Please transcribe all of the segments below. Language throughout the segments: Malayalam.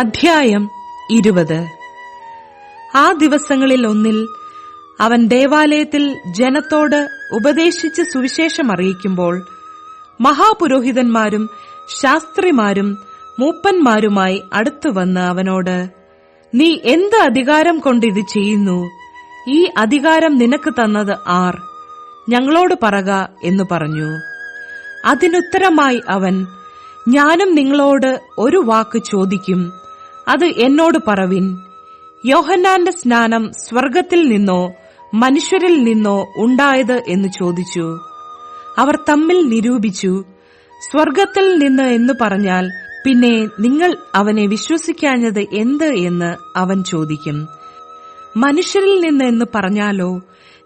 അധ്യായം 20. ആ ദിവസങ്ങളിൽ ഒന്നിൽ അവൻ ദേവാലയത്തിൽ ജനത്തോട് ഉപദേശിച്ച് സുവിശേഷം അറിയിക്കുമ്പോൾ മഹാപുരോഹിതന്മാരും ശാസ്ത്രിമാരും മൂപ്പന്മാരുമായി അടുത്തുവന്ന് അവനോട്, നീ എന്ത് അധികാരം കൊണ്ട് ഇത് ചെയ്യുന്നു? ഈ അധികാരം നിനക്ക് തന്നത് ആർ? ഞങ്ങളോട് പറക എന്ന് പറഞ്ഞു. അതിനുത്തരമായി അവൻ, ഞാനും നിങ്ങളോട് ഒരു വാക്ക് ചോദിക്കും, അത് എന്നോട് പറവിൻ. യോഹന്നാന്റെ സ്നാനം സ്വർഗത്തിൽ നിന്നോ മനുഷ്യരിൽ നിന്നോ ഉണ്ടായത് എന്ന് ചോദിച്ചു. അവർ തമ്മിൽ നിരൂപിച്ചു. സ്വർഗത്തിൽ നിന്ന് എന്ന് പറഞ്ഞാൽ പിന്നെ നിങ്ങൾ അവനെ വിശ്വസിക്കാഞ്ഞത് എന്ത് എന്ന് അവൻ ചോദിക്കും. മനുഷ്യരിൽ നിന്ന് എന്ന് പറഞ്ഞാലോ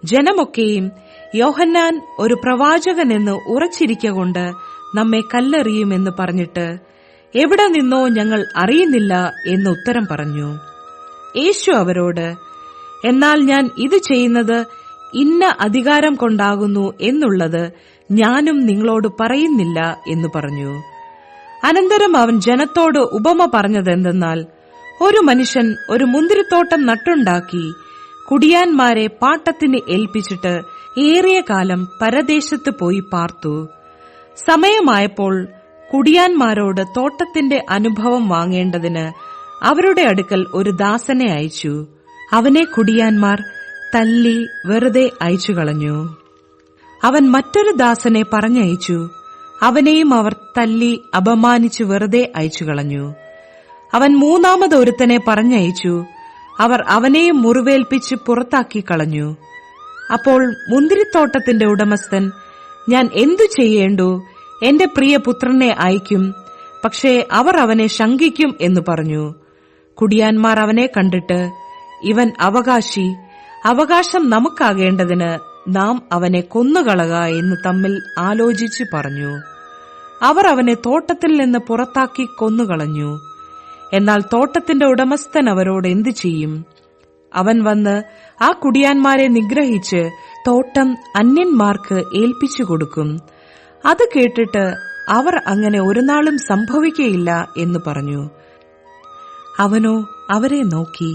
ജനമൊക്കെയും യോഹന്നാൻ ഒരു പ്രവാചകനെന്ന് ഉറച്ചിരിക്കൊണ്ട് നമ്മെ കല്ലെറിയുമെന്ന് പറഞ്ഞിട്ട്, എവിടെ നിന്നോ ഞങ്ങൾ അറിയുന്നില്ല എന്ന് ഉത്തരം പറഞ്ഞു. യേശു അവരോട്, എന്നാൽ ഞാൻ ഇത് ചെയ്യുന്നത് ഇന്ന അധികാരം കൊണ്ടാകുന്നു എന്നുള്ളത് ഞാനും നിങ്ങളോട് പറയുന്നില്ല എന്ന് പറഞ്ഞു. അനന്തരം അവൻ ജനത്തോട് ഉപമ പറഞ്ഞതെന്തെന്നാൽ, ഒരു മനുഷ്യൻ ഒരു മുന്തിരിത്തോട്ടം നട്ടുണ്ടാക്കി കുടിയാന്മാരെ പാട്ടത്തിന് ഏൽപ്പിച്ചിട്ട് ഏറിയ കാലം പരദേശത്ത് പോയി പാർത്തു. സമയമായപ്പോൾ കുടിയാന്മാരോട് തോട്ടത്തിന്റെ അനുഭവം വാങ്ങേണ്ടതിന് അവരുടെ അടുക്കൽ ഒരു ദാസനെ അയച്ചു. അവനെ കുടിയാന്മാർ തല്ലി വെറുതെ അയച്ചുകളഞ്ഞു. അവൻ മറ്റൊരു ദാസനെ പറഞ്ഞയച്ചു. അവനെയും അവർ തല്ലി അപമാനിച്ചു വെറുതെ അയച്ചുകളഞ്ഞു. അവൻ മൂന്നാമതൊരുത്തനെ പറഞ്ഞയച്ചു. അവർ അവനെയും മുറിവേൽപ്പിച്ച് പുറത്താക്കി കളഞ്ഞു. അപ്പോൾ മുന്തിരിത്തോട്ടത്തിന്റെ ഉടമസ്ഥൻ, ഞാൻ എന്തു ചെയ്യേണ്ടു? എന്റെ പ്രിയ പുത്രനെ അയക്കും, പക്ഷേ അവർ അവനെ ശങ്കിക്കും എന്ന് പറഞ്ഞു. കുടിയാന്മാർ അവനെ കണ്ടിട്ട്, ഇവൻ അവകാശി, അവകാശം നമുക്കാകേണ്ടതിന് നാം അവനെ കൊന്നുകളക എന്ന് തമ്മിൽ ആലോചിച്ചു പറഞ്ഞു. അവർ അവനെ തോട്ടത്തിൽ നിന്ന് പുറത്താക്കി കൊന്നുകളഞ്ഞു. എന്നാൽ തോട്ടത്തിന്റെ ഉടമസ്ഥൻ അവരോട് എന്തു ചെയ്യും? അവൻ വന്ന് ആ കുടിയാന്മാരെ നിഗ്രഹിച്ച് തോട്ടം അന്യന്മാർക്ക് ഏൽപ്പിച്ചു കൊടുക്കും. അത് കേട്ടിട്ട് അവർ അങ്ങനെ ഒരു നാളും സംഭവിക്കയില്ല എന്ന് പറഞ്ഞു. അവനോ അവരെ നോക്കി.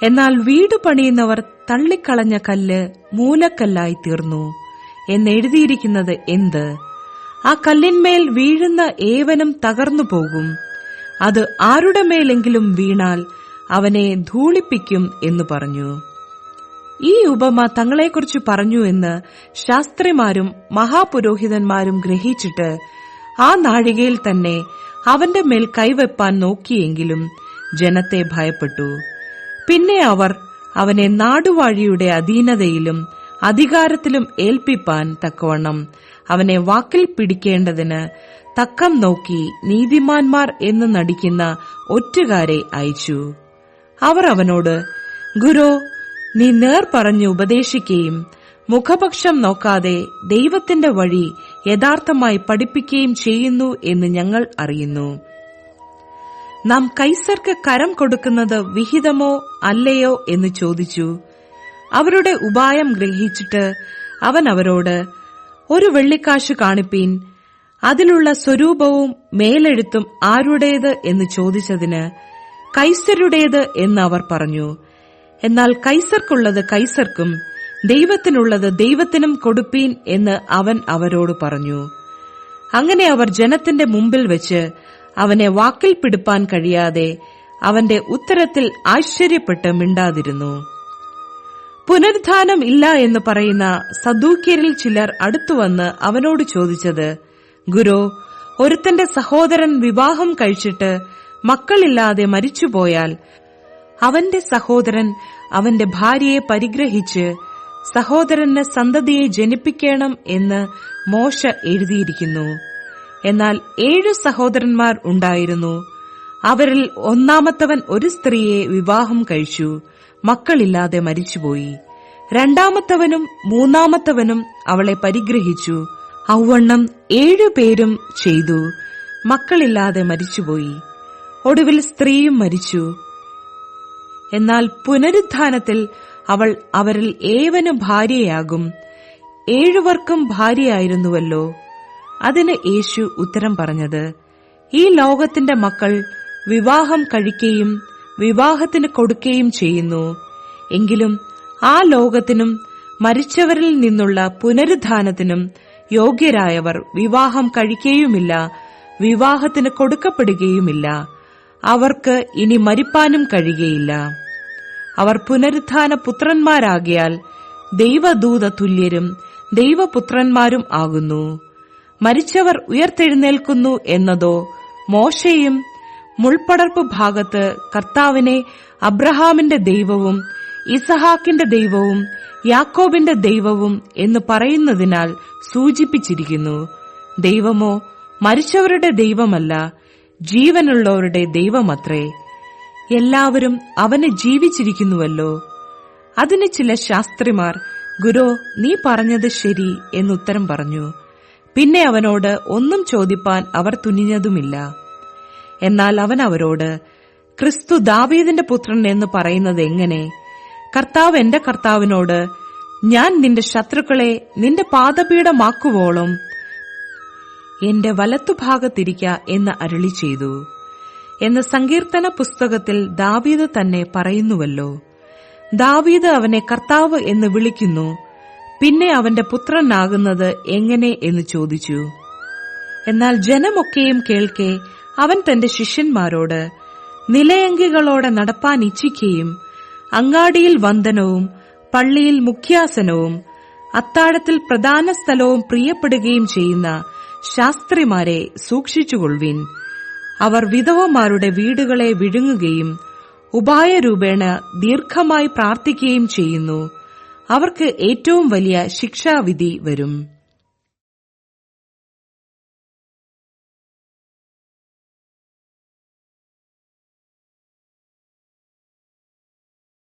എന്നാൽ വീട് പണിയുന്നവർ തള്ളിക്കളഞ്ഞ കല്ല് മൂലക്കല്ലായി തീർന്നു എന്നെഴുതിയിരിക്കുന്നത് എന്ത്? ആ കല്ലിന്മേൽ വീഴുന്ന ഏവനും തകർന്നു പോകും. അത് ആരുടെ മേലെങ്കിലും വീണാൽ അവനെ ധൂളിപ്പിക്കും എന്ന് പറഞ്ഞു. ഈ ഉപമ തങ്ങളെക്കുറിച്ച് പറഞ്ഞു എന്ന് ശാസ്ത്രിമാരും മഹാപുരോഹിതന്മാരും ഗ്രഹിച്ചിട്ട് ആ നാഴികയിൽ തന്നെ അവന്റെ മേൽ കൈവെപ്പാൻ നോക്കിയെങ്കിലും ജനത്തെ ഭയപ്പെട്ടു. പിന്നെ അവർ അവനെ നാടുവാഴിയുടെ അധീനതയിലും അധികാരത്തിലും ഏൽപ്പിപ്പാൻ തക്കവണ്ണം അവനെ വാക്കിൽ പിടിക്കേണ്ടതിന് തക്കം നോക്കി നീതിമാന്മാർ എന്ന് നടിക്കുന്ന ഒറ്റുകാരെ അയച്ചു. അവർ അവനോട്, ഗുരു, നീ നേർ പറഞ്ഞ് ഉപദേശിക്കുകയും മുഖപക്ഷം നോക്കാതെ ദൈവത്തിന്റെ വഴി യഥാർത്ഥമായി പഠിപ്പിക്കുകയും ചെയ്യുന്നു എന്ന് ഞങ്ങൾ അറിയുന്നു. നാം കൈസർക്ക് കരം കൊടുക്കുന്നത് വിഹിതമോ അല്ലയോ എന്ന് ചോദിച്ചു. അവരുടെ ഉപായം ഗ്രഹിച്ചിട്ട് അവൻ അവരോട്, ഒരു വെള്ളിക്കാശ് കാണിപ്പീൻ, അതിലുള്ള സ്വരൂപവും മേലെഴുത്തും ആരുടേത് എന്ന് ചോദിച്ചതിന്, കൈസരുടേത് എന്ന് അവർ പറഞ്ഞു. എന്നാൽ കൈസർക്കുള്ളത് കൈസർക്കും ദൈവത്തിനുള്ളത് ദൈവത്തിനും കൊടുപ്പീൻ എന്ന് അവൻ അവരോട് പറഞ്ഞു. അങ്ങനെ അവർ ജനത്തിന്റെ മുമ്പിൽ വെച്ച് അവനെ വാക്കിൽ പിടിപ്പാൻ കഴിയാതെ അവന്റെ ഉത്തരത്തിൽ ആശ്ചര്യപ്പെട്ട് മിണ്ടാതിരുന്നു. പുനരുത്ഥാനം ഇല്ല എന്ന് പറയുന്ന സദൂക്യരിൽ ചിലർ അടുത്തുവന്ന് അവനോട് ചോദിച്ചത്, ഗുരു, ഒരുത്തന്റെ സഹോദരൻ വിവാഹം കഴിച്ചിട്ട് മക്കളില്ലാതെ മരിച്ചുപോയാൽ അവന്റെ സഹോദരൻ അവന്റെ ഭാര്യയെ പരിഗ്രഹിച്ച് സഹോദരന് സന്തതിയെ ജനിപ്പിക്കണം എന്ന് മോശ എഴുതിയിരിക്കുന്നു. എന്നാൽ 7 സഹോദരന്മാർ ഉണ്ടായിരുന്നു. അവരിൽ ഒന്നാമത്തവൻ ഒരു സ്ത്രീയെ വിവാഹം കഴിച്ചു, മക്കളില്ലാതെ മരിച്ചുപോയി. രണ്ടാമത്തവനും മൂന്നാമത്തവനും അവളെ പരിഗ്രഹിച്ചു. ഔവണ്ണം 7 പേരും ചെയ്തു, മക്കളില്ലാതെ മരിച്ചുപോയി. ഒടുവിൽ സ്ത്രീയും മരിച്ചു. എന്നാൽ പുനരുത്ഥാനത്തിൽ അവൾ അവരിൽ ഏവനും ഭാര്യയാകും. 7 ഭാര്യയായിരുന്നുവല്ലോ. അതിന് യേശു ഉത്തരം പറഞ്ഞത്, ഈ ലോകത്തിന്റെ മക്കൾ വിവാഹം കഴിക്കുകയും വിവാഹത്തിന് കൊടുക്കുകയും ചെയ്യുന്നു. എങ്കിലും ആ ലോകത്തിനും മരിച്ചവരിൽ നിന്നുള്ള പുനരുത്ഥാനത്തിനും യോഗ്യരായവർ വിവാഹം കഴിക്കുകയുമില്ല, വിവാഹത്തിന് കൊടുക്കപ്പെടുകയുമില്ല. അവർക്ക് ഇനി മരിപ്പാനും കഴിയുകയില്ല. അവർ പുനരുത്ഥാന പുത്രന്മാരാകിയാൽ ദൈവദൂത തുല്യരും ദൈവപുത്രന്മാരും ആകുന്നു. മരിച്ചവർ ഉയർത്തെഴുന്നേൽക്കുന്നു എന്നതോ മോശയും മുൾപ്പടർപ്പ് ഭാഗത്ത് കർത്താവിനെ അബ്രഹാമിന്റെ ദൈവവും ഇസഹാക്കിന്റെ ദൈവവും യാക്കോബിന്റെ ദൈവവും എന്ന് പറയുന്നതിനാൽ സൂചിപ്പിച്ചിരിക്കുന്നു. ദൈവമോ മരിച്ചവരുടെ ദൈവമല്ല, ജീവനുള്ളവരുടെ ദൈവമത്രേ. എല്ലാവരും അവന് ജീവിച്ചിരിക്കുന്നുവല്ലോ. അതിന് ചില ശാസ്ത്രിമാർ, ഗുരോ, നീ പറഞ്ഞത് ശരി എന്നുത്തരം പറഞ്ഞു. പിന്നെ അവനോട് ഒന്നും ചോദിപ്പാൻ അവർ തുനിഞ്ഞതുമില്ല. എന്നാൽ അവൻ അവരോട്, ക്രിസ്തു ദാവീദിന്റെ പുത്രൻ എന്ന് പറയുന്നത് എങ്ങനെ? കർത്താവ് എന്റെ കർത്താവിനോട്, ഞാൻ നിന്റെ ശത്രുക്കളെ നിന്റെ പാദപീഠമാക്കുവോളം എന്റെ വലത്തുഭാഗത്തിരിക്ക എന്ന് അരുളി ചെയ്തു എന്ന് സങ്കീർത്തന പുസ്തകത്തിൽ ദാവീദ് തന്നെ പറയുന്നുവല്ലോ. ദാവീദ് അവനെ കർത്താവ് എന്ന് വിളിക്കുന്നു. പിന്നെ അവന്റെ പുത്രനാകുന്നത് എങ്ങനെ എന്ന് ചോദിച്ചു. എന്നാൽ ജനമൊക്കെയും കേൾക്കെ അവൻ തന്റെ ശിഷ്യന്മാരോട്, നിലയങ്കികളോടെ നടപ്പാൻ ഇച്ഛിക്കുകയും അങ്ങാടിയിൽ വന്ദനവും പള്ളിയിൽ മുഖ്യാസനവും അത്താഴത്തിൽ പ്രധാന സ്ഥലവും പ്രിയപ്പെടുകയും ചെയ്യുന്ന ശാസ്ത്രിമാരെ സൂക്ഷിച്ചുകൊള്ളുവിൻ. അവർ വിധവമാരുടെ വീടുകളെ വിഴുങ്ങുകയും ഉപായരൂപേണ ദീർഘമായി പ്രാർത്ഥിക്കുകയും ചെയ്യുന്നു. അവർക്ക് ഏറ്റവും വലിയ ശിക്ഷാവിധി വരും.